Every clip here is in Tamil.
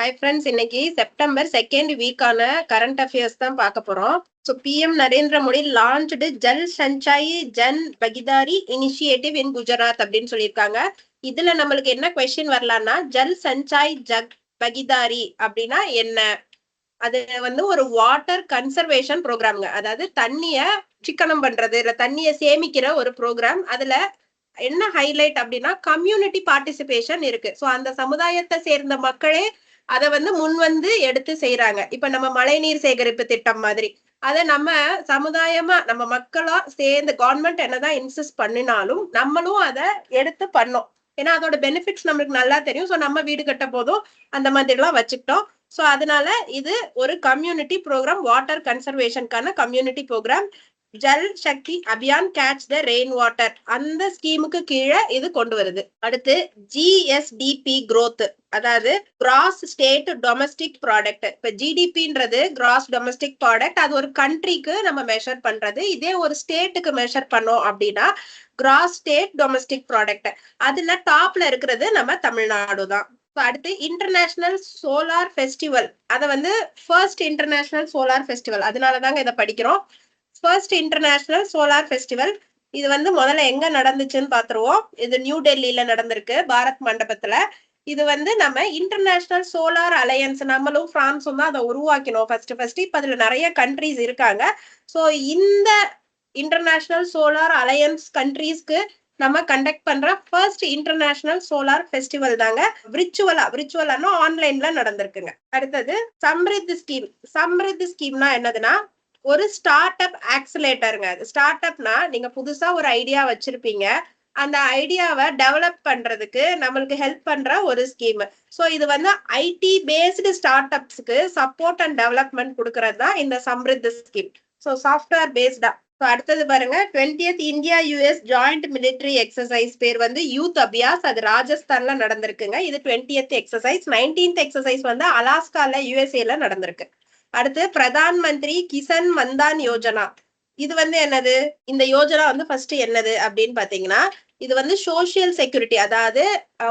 ஹாய் ஃப்ரெண்ட்ஸ், இன்னைக்கு செப்டம்பர் செகண்ட் வீக்கான கரண்ட் அஃபேர்ஸ் தான் பார்க்க போறோம். So PM Narendra Modi launched Jal Sanchay Jan Bhagidari initiative in Gujarat அப்படின்னு சொல்லியிருக்காங்க. இதுல நம்மளுக்கு என்ன கொஸ்டின் வரலாம்னா, ஜல் சஞ்சாய் ஜக் பகிதாரி அப்படின்னா என்ன? அது ஒரு வாட்டர் கன்சர்வேஷன் ப்ரோக்ராம்ங்க. அதாவது தண்ணிய சிக்கனம் பண்றது, இல்ல தண்ணிய சேமிக்கிற ஒரு ப்ரோக்ராம். அதுல என்ன ஹைலைட் அப்படின்னா கம்யூனிட்டி பார்ட்டிசிபேஷன் இருக்கு. ஸோ அந்த சமுதாயத்தை சேர்ந்த மக்களே அதை முன் வந்து எடுத்து செய்யறாங்க. இப்ப நம்ம மழைநீர் சேகரிப்பு திட்டம் மாதிரி அதை நம்ம சமுதாயமா நம்ம மக்களா சேர்ந்து கவர்மெண்ட் என்னதான் இன்சிஸ்ட் பண்ணினாலும் நம்மளும் அதை எடுத்து பண்ணோம். ஏன்னா அதோட பெனிஃபிட்ஸ் நம்மளுக்கு நல்லா தெரியும். ஸோ நம்ம வீடு கட்ட போதும் அந்த மாதிரி எல்லாம் வச்சுக்கிட்டோம். ஸோ அதனால இது ஒரு கம்யூனிட்டி ப்ரோக்ராம், வாட்டர் கன்சர்வேஷனுக்கான community program. Jal Shakti Abhiyan catch the rain water அந்த ஸ்கீமுக்கு கீழே இது கொண்டு வருது. அடுத்து ஜிஎஸ்டிபி growth, அதாவது கிராஸ் ஸ்டேட் டொமஸ்டிக் ப்ராடக்ட். இப்ப ஜிடிபின்றது கிராஸ் டொமஸ்டிக் ப்ராடக்ட், அது ஒரு கண்ட்ரிக்கு நம்ம மெஷர் பண்றது. இதே ஒரு ஸ்டேட்டுக்கு மெஷர் பண்ணோம் அப்படின்னா கிராஸ் ஸ்டேட் டொமஸ்டிக் ப்ராடக்ட். அதுல டாப்ல இருக்கிறது நம்ம தமிழ்நாடு தான். அடுத்து இன்டர்நேஷனல் சோலார் ஃபெஸ்டிவல், அதை ஃபர்ஸ்ட் இன்டர்நேஷனல் சோலார் ஃபெஸ்டிவல், அதனாலதாங்க இதை படிக்கிறோம். ஃபர்ஸ்ட் இன்டர்நேஷனல் சோலார் ஃபெஸ்டிவல் இது முதல்ல எங்க நடந்துச்சுன்னு பாத்துருவோம். இது நியூ டெல்லியில நடந்திருக்கு, பாரத் மண்டபத்துல. இது நம்ம இன்டர்நேஷனல் சோலார் அலையன்ஸ், நம்மளும் பிரான்ஸும் தான் அதை உருவாக்கினோம் ஃபர்ஸ்ட். இப்ப அதுல நிறைய கண்ட்ரிஸ் இருக்காங்க. ஸோ இந்த இன்டர்நேஷனல் சோலார் அலையன்ஸ் கண்ட்ரீஸ்க்கு நம்ம கண்டக்ட் பண்ற ஃபர்ஸ்ட் இன்டர்நேஷனல் சோலார் ஃபெஸ்டிவல் தாங்க. விர்ச்சுவலான ஆன்லைன்ல நடந்திருக்குங்க. அடுத்தது சம்ரித் ஸ்கீம். சம்ரித் ஸ்கீம்னா என்னதுன்னா ஒரு ஸ்டார்ட் அப் ஆக்சிலேட்டருங்க. ஸ்டார்ட் அப்னா நீங்க புதுசா ஒரு ஐடியா வச்சிருப்பீங்க, அந்த ஐடியாவை டெவலப் பண்றதுக்கு நம்மளுக்கு ஹெல்ப் பண்ற ஒரு ஸ்கீம். ஸோ இது ஐடி பேஸ்டு ஸ்டார்ட் அப்ஸ்க்கு சப்போர்ட் அண்ட் டெவலப்மெண்ட் கொடுக்கறது தான் இந்த சம்ரித் ஸ்கீம். ஸோ சாஃப்ட்வேர் பேஸ்டா. ஸோ அடுத்தது பாருங்க, 20th India US joint military exercise பேர் யூத் அபியாஸ். அது ராஜஸ்தான்ல நடந்திருக்குங்க. இது 20th எக்ஸசைஸ். 19th எக்ஸசைஸ் அலாஸ்கால யுஎஸ்ஏல நடந்திருக்கு. அடுத்து பிரதான் மந்திரி கிசான் மன்தான் யோஜனா. இது என்னது? இந்த யோஜனா ஃபர்ஸ்ட் என்னது அப்படின்னு பாத்தீங்கன்னா, இது சோசியல் செக்யூரிட்டி, அதாவது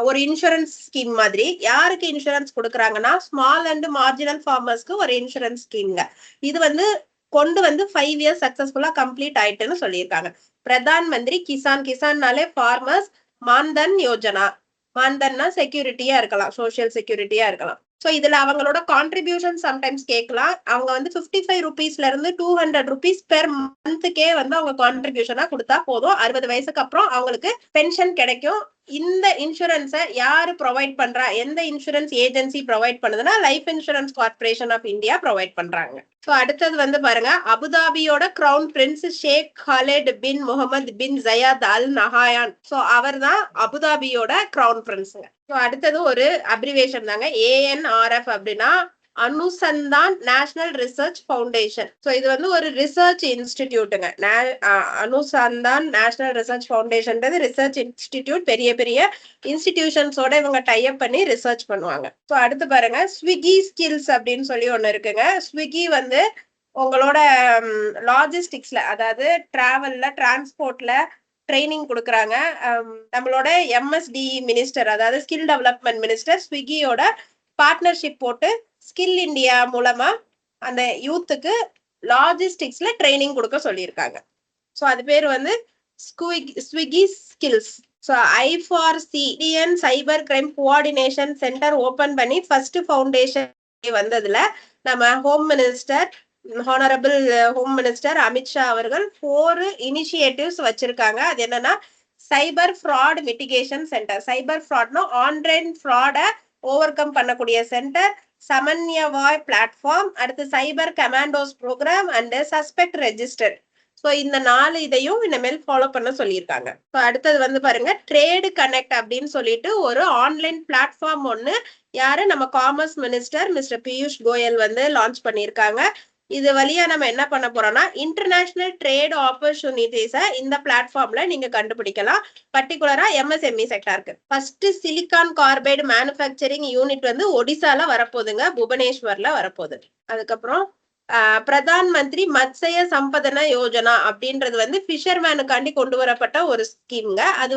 ஒரு இன்சூரன்ஸ் ஸ்கீம் மாதிரி. யாருக்கு இன்சூரன்ஸ் கொடுக்குறாங்கன்னா ஸ்மால் அண்ட் மார்ஜினல் ஃபார்மர்ஸ்க்கு ஒரு இன்சூரன்ஸ் ஸ்கீம்ங்க. இது கொண்டு 5 years சக்சஸ்ஃபுல்லா கம்ப்ளீட் ஆயிட்டுன்னு சொல்லியிருக்காங்க. பிரதான் மந்திரி கிசான்னாலே ஃபார்மர்ஸ், மான்தன் யோஜனா, மான்தன்னா செக்யூரிட்டியா இருக்கலாம், சோசியல் செக்யூரிட்டியா இருக்கலாம். ஸோ இதுல அவங்களோட கான்ட்ரிபியூஷன் சம்டைம்ஸ் கேட்கலாம். அவங்க 55 rupeesல இருந்து 200 rupees பெர் மந்த்துக்கே அவங்க கான்ட்ரிபியூஷனா கொடுத்தா போதும். 60 வயசுக்கு அப்புறம் அவங்களுக்கு பென்ஷன் கிடைக்கும். இந்த இன்சூரன்ஸை யாரு ப்ரொவைட் பண்றா? எந்த இன்சூரன்ஸ் ஏஜென்சி ப்ரொவைட் பண்ணுதுன்னா life insurance corporation of India provide பண்றாங்க. ஸோ அடுத்தது பாருங்க, அபுதாபியோட crown prince Sheikh Khalid bin Mohamed bin Zayed Al Nahyan. So அவர் தான் அபுதாபியோட கிரவுன் பிரின்ஸுங்க. ஸோ அடுத்தது ஒரு அப்ரிவேஷன் தாங்க, ஏஎன்ஆர்எஃப் அப்படின்னா Anusandhan national research foundation. So இது ஒரு ரிசர்ச் இன்ஸ்டிடியூட்டுங்க. அனுசந்தான் நேஷனல் ரிசர்ச் ஃபவுண்டேஷன்றது ரிசர்ச் இன்ஸ்டிடியூட். பெரிய பெரிய இன்ஸ்டிடியூஷன்ஸோட இவங்க டைப் பண்ணி ரிசர்ச் பண்ணுவாங்க. ஸோ அடுத்து பாருங்க, ஸ்விக்கி ஸ்கில்ஸ் அப்படின்னு சொல்லி ஒண்ணு இருக்குங்க. ஸ்விக்கி உங்களோட லாஜிஸ்டிக்ஸ்ல, அதாவது டிராவல்ல, டிரான்ஸ்போர்ட்ல ட்ரைனிங் கொடுக்குறாங்க. நம்மளோட எம்எஸ்டி மினிஸ்டர், அதாவது ஸ்கில் டெவலப்மெண்ட் மினிஸ்டர், ஸ்விக்கியோட பார்ட்னர்ஷிப் போட்டு ஸ்கில் இந்தியா மூலமா அந்த யூத்துக்கு லாஜிஸ்டிக்ஸ்ல ட்ரைனிங் கொடுக்க சொல்லியிருக்காங்க. ஸோ அது பேர் Swiggy skills. So I4C Indian cyber crime coordination centre open பண்ணி ஃபர்ஸ்ட் ஃபவுண்டேஷன் வந்ததுல நம்ம home minister, honourable home minister Amit Shah அவர்கள் 4 இனிஷியேட்டிவ்ஸ் வச்சிருக்காங்க. அது என்னன்னா cyber fraud mitigation centre. Cyber ஃப்ராட்னா ஆன்லைன் ஃப்ராட ஓவர் கம் பண்ணக்கூடிய சென்டர், சமன்யவாய் பிளாட்ஃபார்ம், அடுத்து cyber commandos program and suspect register. So இந்த 4 இதையும் இனிமேல் ஃபாலோ பண்ண சொல்லியிருக்காங்க. ஸோ அடுத்தது பாருங்க, ட்ரேடு கனெக்ட் அப்படின்னு சொல்லிட்டு ஒரு ஆன்லைன் பிளாட்ஃபார்ம் ஒன்று யாரு நம்ம commerce minister mister Piyush Goyal launch பண்ணியிருக்காங்க. இது வழியா நம்ம என்ன பண்ண போறோம்னா இன்டர்நேஷனல் ட்ரேட் ஆப்பர்ச்சுனிட்டிஸை இந்த பிளாட்ஃபார்ம்ல நீங்க கண்டுபிடிக்கலாம். பர்டிகுலரா எம்எஸ்எம்இ செக்டாருக்கு. First silicon carbide manufacturing unit ஒடிசால வரப்போகுதுங்க, புவனேஸ்வர்ல வரப்போகுது. அதுக்கப்புறம் பிரதான் மந்திரி மத்ஸ்ய சம்பதன யோஜனா அப்படின்றது ஃபிஷர்மேனுக்காண்டி கொண்டு வரப்பட்ட ஒரு ஸ்கீம்ங்க. அது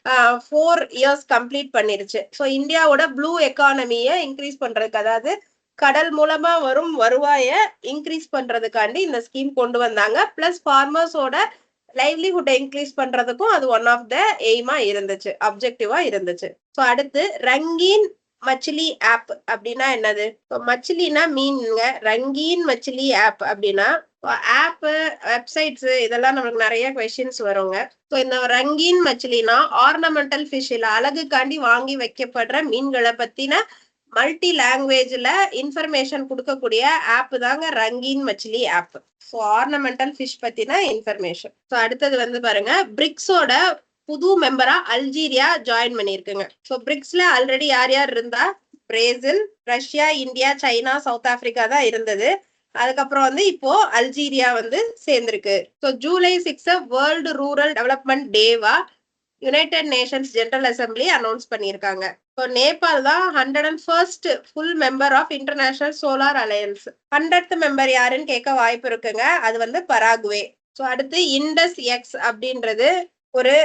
4 இயர்ஸ் கம்ப்ளீட் பண்ணிருச்சு. ஸோ இந்தியாவோட ப்ளூ எக்கானமியை இன்க்ரீஸ் பண்றதுக்கு, அதாவது கடல் மூலமா வரும் வருவாய இன்க்ரீஸ் பண்றதுக்காண்டி இந்த ஸ்கீம் கொண்டு வந்தாங்க. பிளஸ் ஃபார்மர்ஸோட லைவ்லிஹுட் இன்க்ரீஸ் பண்றதுக்கும் அது ஒன் ஆஃப் த எய்மா இருந்துச்சு, அப்ஜெக்டிவா இருந்துச்சு. ஸோ அடுத்து ரங்கீன் மச்சிலி ஆப் அப்படின்னா என்னது? மச்சிலினா மீன்ங்க, ரங்கீன் மச்சிலி ஆப் அப்படின்னா ஆப், வெப்சைட்ஸ் இதெல்லாம் நமக்கு நிறைய கொஸ்டின்ஸ் வருங்க. ஸோ இந்த ரங்கீன் மச்சிலினா ஆர்னமெண்டல் ஃபிஷ், இல்ல அழகுக்காண்டி வாங்கி வைக்கப்படுற மீன்களை பத்தின மல்டி லாங்குவேஜ்ல இன்ஃபர்மேஷன் கொடுக்கக்கூடிய ஆப் தாங்க Rangeen Machhli app. So ornamental fish பத்தின இன்ஃபர்மேஷன். ஸோ அடுத்தது வந்து பாருங்க, பிரிக்ஸோட புது மெம்பரா அல்ஜீரியா ஜாயின் பண்ணிருக்குங்க. ஸோ பிரிக்ஸ்ல ஆல்ரெடி யார் யார் இருந்தா? Brazil, Russia, India, China, South Africa தான் இருந்தது. அதுக்கப்புறம் வந்து இப்போ அல்ஜீரியா வந்து சேர்ந்திருக்கு. So July 6 world rural development டேவா United Nations General Assembly announce பண்ணியிருக்காங்க. ஸோ நேபாள் தான் 101st full member of international solar alliance. 100th member யாருன்னு கேட்க வாய்ப்பு இருக்குங்க. அது வந்து பராகுவே. ஸோ அடுத்து இண்டஸ் எக்ஸ் அப்படின்றது ஒரு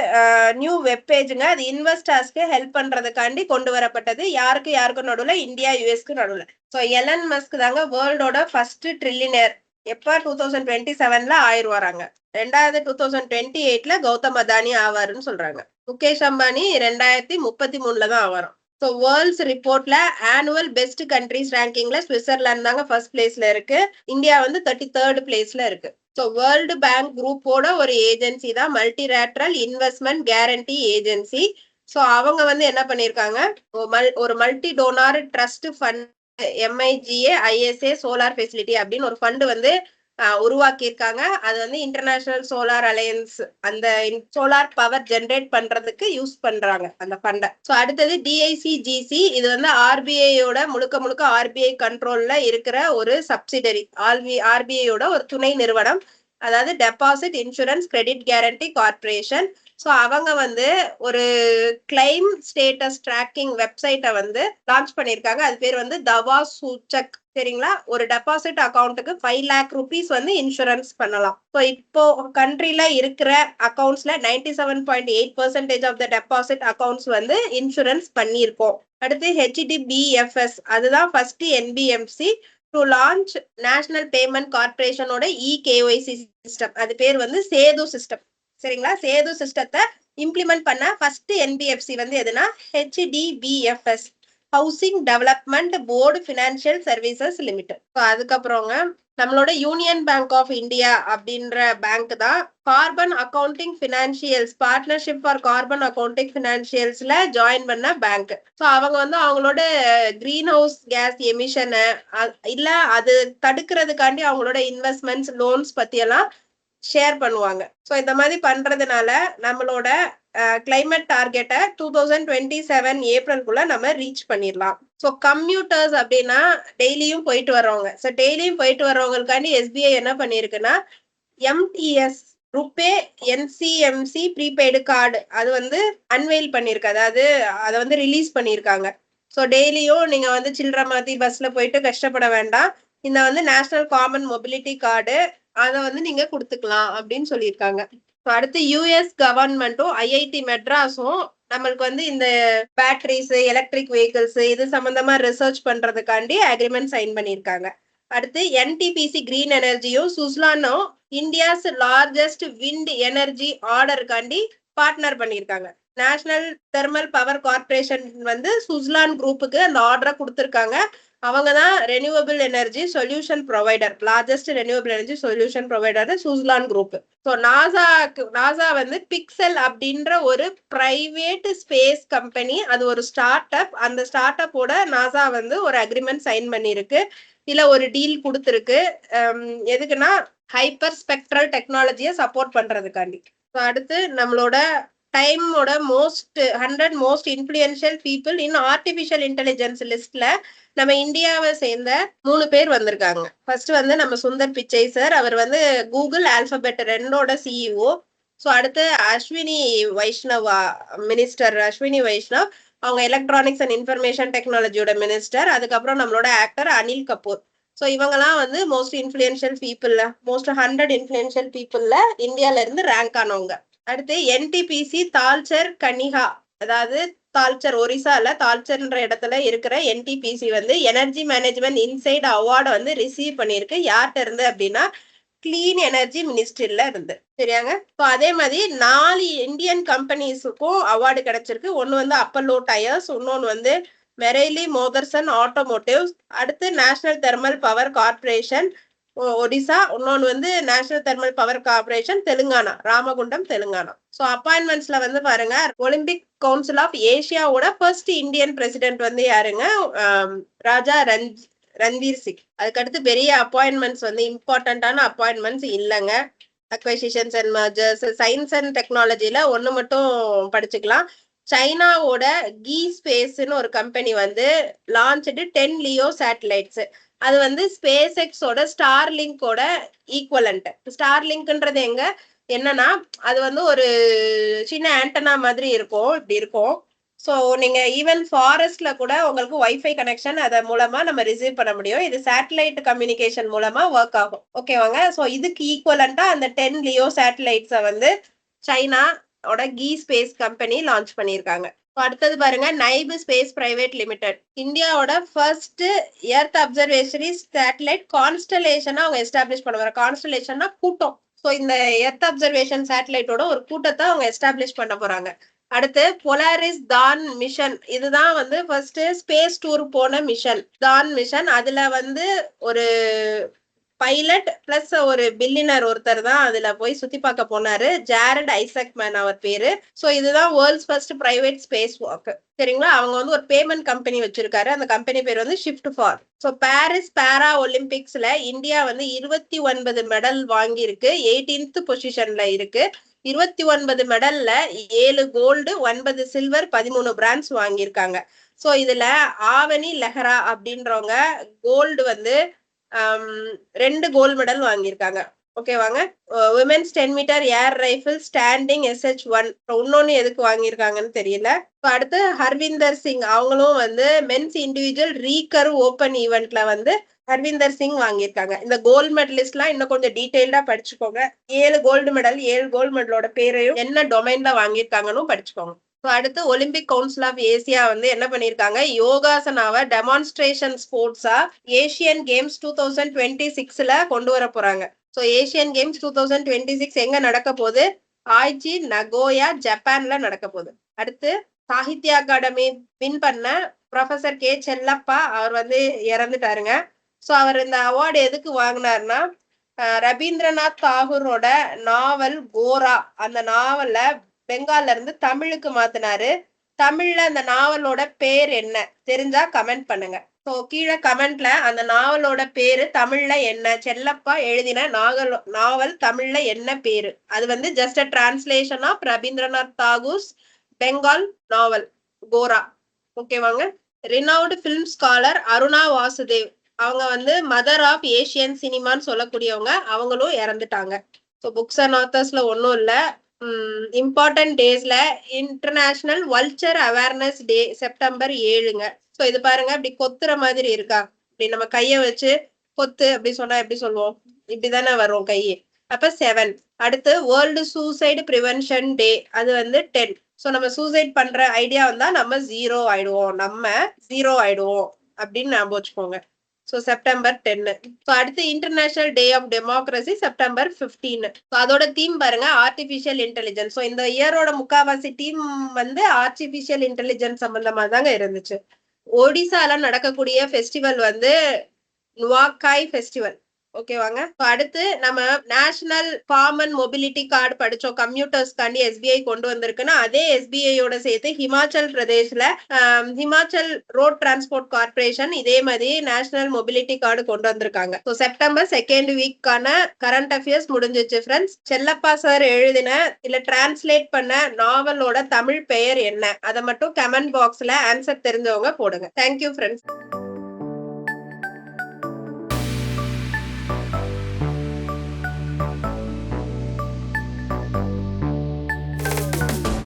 நியூ வெப் பேஜுங்க. அது இன்வெஸ்டர்ஸ்க்கு ஹெல்ப் பண்றதுக்காண்டி கொண்டு வரப்பட்டது. யாருக்கு நடுவுல? இந்தியா யூஎஸ்க்கு நடுவுல. ஸோ எலன் மஸ்க் தாங்க வேர்ல்டோட ஃபர்ஸ்ட் ட்ரில்லியனர். எப்ப? 2027ல ஆயிடுவாராங்க. ரெண்டாவது 2028ல கௌதம் அதானி ஆவாருன்னு சொல்றாங்க. முகேஷ் அம்பானி 2033ல தான் ஆவாரம். ஸோ வேர்ல்ட்ஸ் ரிப்போர்ட்ல ஆனுவல் பெஸ்ட் கண்ட்ரிஸ் ரேங்கிங்ல சுவிட்சர்லாந்து தாங்க ஃபர்ஸ்ட் பிளேஸ்ல இருக்கு. இந்தியா வந்து 33rd பிளேஸ்ல இருக்கு. ஸோ வேர்ல்டு பேங்க் குரூப்போட ஒரு ஏஜென்சி தான் multilateral investment guarantee agency. So அவங்க வந்து என்ன பண்ணிருக்காங்க, ஒரு multi donor trust fund MIGA ISA solar facility அப்படின்னு ஒரு ஃபண்ட் வந்து உருவாக்கி இருக்காங்க. அது வந்து இன்டர்நேஷனல் சோலார் அலையன்ஸ் அந்த சோலார் பவர் ஜென்ரேட் பண்றதுக்கு யூஸ் பண்றாங்க அந்த ஃபண்டை. ஸோ அடுத்தது DICGC, இது வந்து RBIயோட முழுக்க RBI கண்ட்ரோல்ல இருக்கிற ஒரு சப்சிடரி, RBIயோட ஒரு துணை நிறுவனம். அதாவது deposit insurance credit guarantee corporation. So அவங்க வந்து ஒரு கிளைம் ஸ்டேட்டஸ் ட்ராக்கிங் வெப்சைட்டை வந்து லான்ச் பண்ணியிருக்காங்க. அது பேர் வந்து தவா சூச்சக். சரிங்களா? ஒரு டெபாசிட் அக்கௌண்ட்டுக்கு 5 lakh rupees வந்து இன்சூரன்ஸ் பண்ணலாம். ஸோ இப்போ கண்ட்ரில இருக்கிற அக்கௌண்ட்ஸ்ல 97.8% ஆஃப் த டெபாசிட் அக்கௌண்ட்ஸ் வந்து இன்சூரன்ஸ் பண்ணியிருக்கோம். அடுத்து HDBFS, அதுதான் first NBFC to launch national payment கார்பரேஷனோட eKYC சிஸ்டம். அது பேர் வந்து சேது சிஸ்டம். சரிங்களா? சேது சிஸ்டத்தை இம்ப்ளிமெண்ட் பண்ண ஃபர்ஸ்ட் NBFC வந்து எதுனா HDBFS, housing development board financial services limited. அதுக்கப்புறங்க நம்மளோட யூனியன் பேங்க் ஆஃப் இந்தியா அப்படின்ற பேங்க் தான் carbon accounting financials, partnership for carbon accounting ஃபினான்சியல்ஸ்ல ஜாயின் பண்ண பேங்க். ஸோ அவங்க வந்து அவங்களோட கிரீன் ஹவுஸ் கேஸ் எமிஷனை இல்ல அது தடுக்கிறதுக்காண்டி அவங்களோட இன்வெஸ்ட்மெண்ட்ஸ், லோன்ஸ் பத்தி எல்லாம் ஷேர் பண்ணுவாங்க. ஸோ இந்த மாதிரி பண்றதுனால நம்மளோட கிளைமேட் டார்கெட்டை 2027 ஏப்ரலுக்குள்ள நம்ம ரீச் பண்ணிடலாம். ஸோ கம்யூட்டர்ஸ் அப்படின்னா டெய்லியும் போயிட்டு வர்றவங்க. ஸோ டெய்லியும் போயிட்டு வர்றவங்களுக்காண்டி SBI என்ன பண்ணிருக்குன்னா MTS RuPay NCMC prepaid card அது வந்து அன்வெயில் பண்ணிருக்கு. அதாவது அதை வந்து ரிலீஸ் பண்ணியிருக்காங்க. ஸோ டெய்லியும் நீங்க வந்து சில்லறை மாத்தி பஸ்ல போயிட்டு கஷ்டப்பட வேண்டாம். இந்த வந்து நேஷனல் காமன் மொபிலிட்டி கார்டு அதை வந்து நீங்க கொடுத்துக்கலாம் அப்படின்னு சொல்லியிருக்காங்க. அடுத்து US கவர்மெண்ட்டும் IIT மெட்ராஸும் நம்மளுக்கு வந்து இந்த பேட்டரிஸ், எலக்ட்ரிக் வெஹிக்கிள்ஸ் இது சம்பந்தமா ரிசர்ச் பண்றதுக்காண்டி அக்ரிமெண்ட் சைன் பண்ணியிருக்காங்க. அடுத்து NTPC கிரீன் எனர்ஜியும் சுஸ்லானும் இந்தியாஸ் லார்ஜஸ்ட் விண்ட் எனர்ஜி ஆர்டருக்காண்டி பார்ட்னர் பண்ணியிருக்காங்க. நேஷனல் தெர்மல் பவர் கார்பரேஷன் வந்து சுஸ்லான் குரூப்புக்கு அந்த ஆர்டரை கொடுத்துருக்காங்க. அவங்க தான் renewable energy solution provider, largest renewable energy solution provider Suzlon group. So NASA வந்து பிக்செல் அப்படின்ற ஒரு பிரைவேட் ஸ்பேஸ் கம்பெனி, அது ஒரு ஸ்டார்ட் அப். அந்த ஸ்டார்ட் அப்போட நாசா வந்து ஒரு அக்ரிமெண்ட் சைன் பண்ணிருக்கு, இல்ல ஒரு டீல் கொடுத்துருக்கு. எதுக்குன்னா ஹைப்பர் ஸ்பெக்ட்ரல் டெக்னாலஜியை சப்போர்ட் பண்றதுக்காண்டி. ஸோ அடுத்து நம்மளோட டைமோட 100 most influential people in artificial intelligence லிஸ்ட்ல நம்ம இந்தியாவை சேர்ந்த 3 பேர் வந்திருக்காங்க. ஃபர்ஸ்ட் வந்து நம்ம சுந்தர் பிச்சை சார், அவர் வந்து கூகுள் ஆல்பபெட் 2ஓட CEO. ஸோ அடுத்து அஸ்வினி வைஷ்ணவா, மினிஸ்டர் அஸ்வினி வைஷ்ணவ், அவங்க எலக்ட்ரானிக்ஸ் அண்ட் இன்ஃபர்மேஷன் டெக்னாலஜியோட மினிஸ்டர். அதுக்கப்புறம் நம்மளோட ஆக்டர் அனில் கபூர். ஸோ இவங்கெல்லாம் வந்து மோஸ்ட் இன்ஃப்ளூயன்ஷியல் பீப்புள்ல, மோஸ்ட் 100 இன்ஃப்ளூயன்ஷியல் பீப்புள்ல இந்தியால இருந்து ரேங்க் ஆனவங்க. அடுத்து NTPC தால்ச்சர் கனிஹா, அதாவது தால்ச்சர் ஒரிசால தால்ச்சர்ன்ற இடத்துல இருக்கிற NTPC வந்து எனர்ஜி மேனேஜ்மெண்ட் இன்சைட் அவார்டு வந்து ரிசீவ் பண்ணிருக்கு. யார்கிட்ட இருந்து அப்படின்னா கிளீன் எனர்ஜி மினிஸ்ட்ரியில இருந்து. சரியாங்க. ஸோ அதே மாதிரி 4 இந்தியன் கம்பெனிஸுக்கும் அவார்டு கிடைச்சிருக்கு. ஒன்னு வந்து அப்பல்லோ டயர்ஸ், இன்னொன்னு வந்து மெரைலி மோதர்சன் ஆட்டோமோட்டிவ்ஸ், அடுத்து national thermal power corporation Odisha, இன்னொன்னு வந்து national thermal power corporation Telangana, Ramagundam Telangana. So அப்பாயின்மெண்ட்ஸ்ல வந்து பாருங்க, ஒலிம்பிக் கவுன்சில் ஆஃப் ஏசியாவோட ஃபர்ஸ்ட் இந்தியன் பிரசிடென்ட் வந்து யாருங்க, ராஜா ரன்வீர் சிங். அதுக்கடுத்து பெரிய அப்பாயின்மெண்ட்ஸ் வந்து இம்பார்ட்டன்டான அப்பாயின்மெண்ட்ஸ் இல்லைங்க. அக்வைசிஷன்ஸ் அண்ட் மர்ஜர்ஸ், சயின்ஸ் அண்ட் டெக்னாலஜில ஒன்னு மட்டும் படிச்சுக்கலாம். சைனாவோட கீ ஸ்பேஸ்னு ஒரு கம்பெனி வந்து லான்ச்டு 10 லியோ சேட்டலைட்ஸ். அது வந்து ஸ்பேஸ் எக்ஸோட ஸ்டார்லிங்கோட ஈக்குவலண்ட். ஸ்டார்லிங்க்ன்றது என்னன்னா அது வந்து ஒரு சின்ன ஆண்டனா மாதிரி இருக்கும், இப்படி இருக்கும். ஸோ நீங்க ஈவன் ஃபாரஸ்ட்ல கூட உங்களுக்கு வைஃபை கனெக்ஷன் அத மூலமா நம்ம ரிசீவ் பண்ண முடியும். இது சேட்டலைட் கம்யூனிகேஷன் மூலமா ஒர்க் ஆகும். ஓகேவாங்க. ஸோ இதுக்கு ஈக்குவலண்டா அந்த 10 லியோ சேட்டலைட்ஸை வந்து சைனாவோட கீ ஸ்பேஸ் கம்பெனி லான்ச் பண்ணியிருக்காங்க. அடுத்தது பாருங்க, நைபு ஸ்பேஸ் பிரைவேட் லிமிடெட் இந்தியாவோட ஃபர்ஸ்ட் எர்த் அப்சர்வேஷனரி சேட்டலைட் கான்ஸ்டலேஷனா அவங்க எஸ்டாப்ளிஷ் பண்ண வர. கான்ஸ்டலேஷன்னா கூட்டம். ஸோ இந்த எர்த் அப்சர்வேஷன் சேட்டலைட்டோட ஒரு கூட்டத்தை அவங்க எஸ்டாப்ளிஷ் பண்ண போறாங்க. அடுத்து பொலாரிஸ் தான் மிஷன், இதுதான் வந்து ஃபர்ஸ்ட் ஸ்பேஸ் டூர் போன மிஷன், தான் மிஷன். அதுல வந்து ஒரு பைலட் பிளஸ் ஒரு பில்லியனர் ஒருத்தர் தான் அதுல போய் சுத்தி பார்க்க போனாரு, ஜாரட் ஐசக்மேன் அவர் பேரு. சோ இதுதான் world's first private space walk. சரிங்களா. அவங்க வந்து ஒரு பேமெண்ட் கம்பெனி வச்சிருக்காரு. அந்த கம்பெனி பேர் வந்து shift for. So Paris para ஒலிம்பிக்ஸ்ல இந்தியா வந்து 29 மெடல் வாங்கியிருக்கு, 18th பொசிஷன்ல இருக்கு. 29 மெடல்ல 7 கோல்டு, 9 சில்வர், 13 பிரான்ஸ் வாங்கியிருக்காங்க. ஸோ இதுல ஆவணி லெஹரா அப்படின்றவங்க கோல்டு வந்து 2 கோல்டு மெடல் வாங்கியிருக்காங்க. ஓகேவாங்க. Women's 10 metre air rifle standing SH1 இன்னொன்னு எதுக்கு வாங்கியிருக்காங்கன்னு தெரியல. அடுத்து ஹர்விந்தர் சிங், அவங்களும் வந்து மென்ஸ் இண்டிவிஜுவல் ரீகர்வ் ஓபன் ஈவெண்ட்ல வந்து ஹர்விந்தர் சிங் வாங்கியிருக்காங்க. இந்த கோல்டு மெடலிஸ்ட்லாம் இன்னும் கொஞ்சம் டீடைல்டா படிச்சுக்கோங்க. 7 கோல்டு மெடல், 7 கோல்டு மெடலோட பேரையும் என்ன டொமைன்ல வாங்கியிருக்காங்கன்னு படிச்சுக்கோங்க. அடுத்து ஒலிம்பிக் கவுன்சில் ஆஃப் ஏசியா வந்து என்ன பண்ணிருக்காங்க, யோகாசனாவை டெமான்ஸ்ட்ரேஷன் ஸ்போர்ட்ஸா ஏசியன் கேம்ஸ் 2026ல கொண்டு வர போறாங்க. ஸோ ஏசியன் கேம்ஸ் 2026 எங்க நடக்க போகுது, ஆய்ச்சி நகோயா ஜப்பான்ல நடக்க போகுது. அடுத்து சாகித்ய அகாடமி வின் பண்ண ப்ரொஃபசர் கே செல்லப்பா அவர் வந்து இறந்துட்டாருங்க. ஸோ அவர் இந்த அவார்டு எதுக்கு வாங்கினார்னா, ரவீந்திரநாத் தாகூரோட நாவல் கோரா, அந்த நாவல்ல பெங்கால்ல இருந்து தமிழுக்கு மாத்தினாரு. தமிழ்ல அந்த நாவலோட பேர் என்ன தெரிஞ்சா கமெண்ட் பண்ணுங்க. ஸோ கீழே கமெண்ட்ல அந்த நாவலோட பேரு தமிழ்ல என்ன, செல்லப்பா எழுதின நாவல் தமிழ்ல என்ன பேரு, அது வந்து just a translation of Rabindranath Tagore's Bengal novel Gora. ஓகேவாங்க. Renowned film scholar Aruna Vasudev, அவங்க வந்து மதர் ஆஃப் ஏசியன் சினிமான்னு சொல்லக்கூடியவங்க, அவங்களும் இறந்துட்டாங்க. ஸோ புக்ஸ் அண்ட் ஆத்தர்ஸ்ல ஒன்றும் இல்லை. இம்பார்ட்டன்ட் டேஸ்ல international vulture awareness day September 7ங்க. ஸோ இது பாருங்க, இப்படி கொத்துற மாதிரி இருக்கா, இப்படி நம்ம கைய வச்சு கொத்து அப்படி சொன்னா எப்படி சொல்லுவோம், இப்படிதானே வரும் கையே, அப்ப 7. அடுத்து வேர்ல்டு சூசைடு ப்ரிவென்ஷன் டே, அது வந்து 10. ஸோ நம்ம சூசைட் பண்ற ஐடியா வந்தா நம்ம ஜீரோ ஆயிடுவோம் அப்படின்னு ஞாபகம் வச்சுக்கோங்க. So September 10. ஸோ அடுத்து international day of democracy September 15. So அதோட தீம் பாருங்க, ஆர்டிபிஷியல் இன்டெலிஜென்ஸ். ஸோ இந்த இயரோட முக்காவாசி டீம் வந்து ஆர்டிபிஷியல் இன்டெலிஜென்ஸ் சம்பந்தமா தாங்க இருந்துச்சு. ஒடிசால நடக்கக்கூடிய ஃபெஸ்டிவல் வந்து நுவாக்காய் ஃபெஸ்டிவல். ஓகேவாங்க. அடுத்து நம்ம நேஷனல் காமன் மொபிலிட்டி கார்டு படிச்சோம், கம்யூட்டர்ஸ்காண்டி SBI கொண்டு வந்திருக்குன்னா, அதே SBIயோட சேர்த்து ஹிமாச்சல் பிரதேஷ்ல ஹிமாச்சல் ரோட் டிரான்ஸ்போர்ட் கார்பரேஷன் இதே மாதிரி நேஷனல் மொபிலிட்டி கார்டு கொண்டு வந்திருக்காங்க. ஸோ செப்டம்பர் 2nd வீக்கான கரண்ட் அஃபேர்ஸ் முடிஞ்சிச்சு ஃப்ரெண்ட்ஸ். செல்லப்பா சார் எழுதின இல்ல டிரான்ஸ்லேட் பண்ண நாவலோட தமிழ் பெயர் என்ன, அதை மட்டும் கமெண்ட் பாக்ஸ்ல ஆன்சர் தெரிஞ்சவங்க போடுங்க. Thank you friends.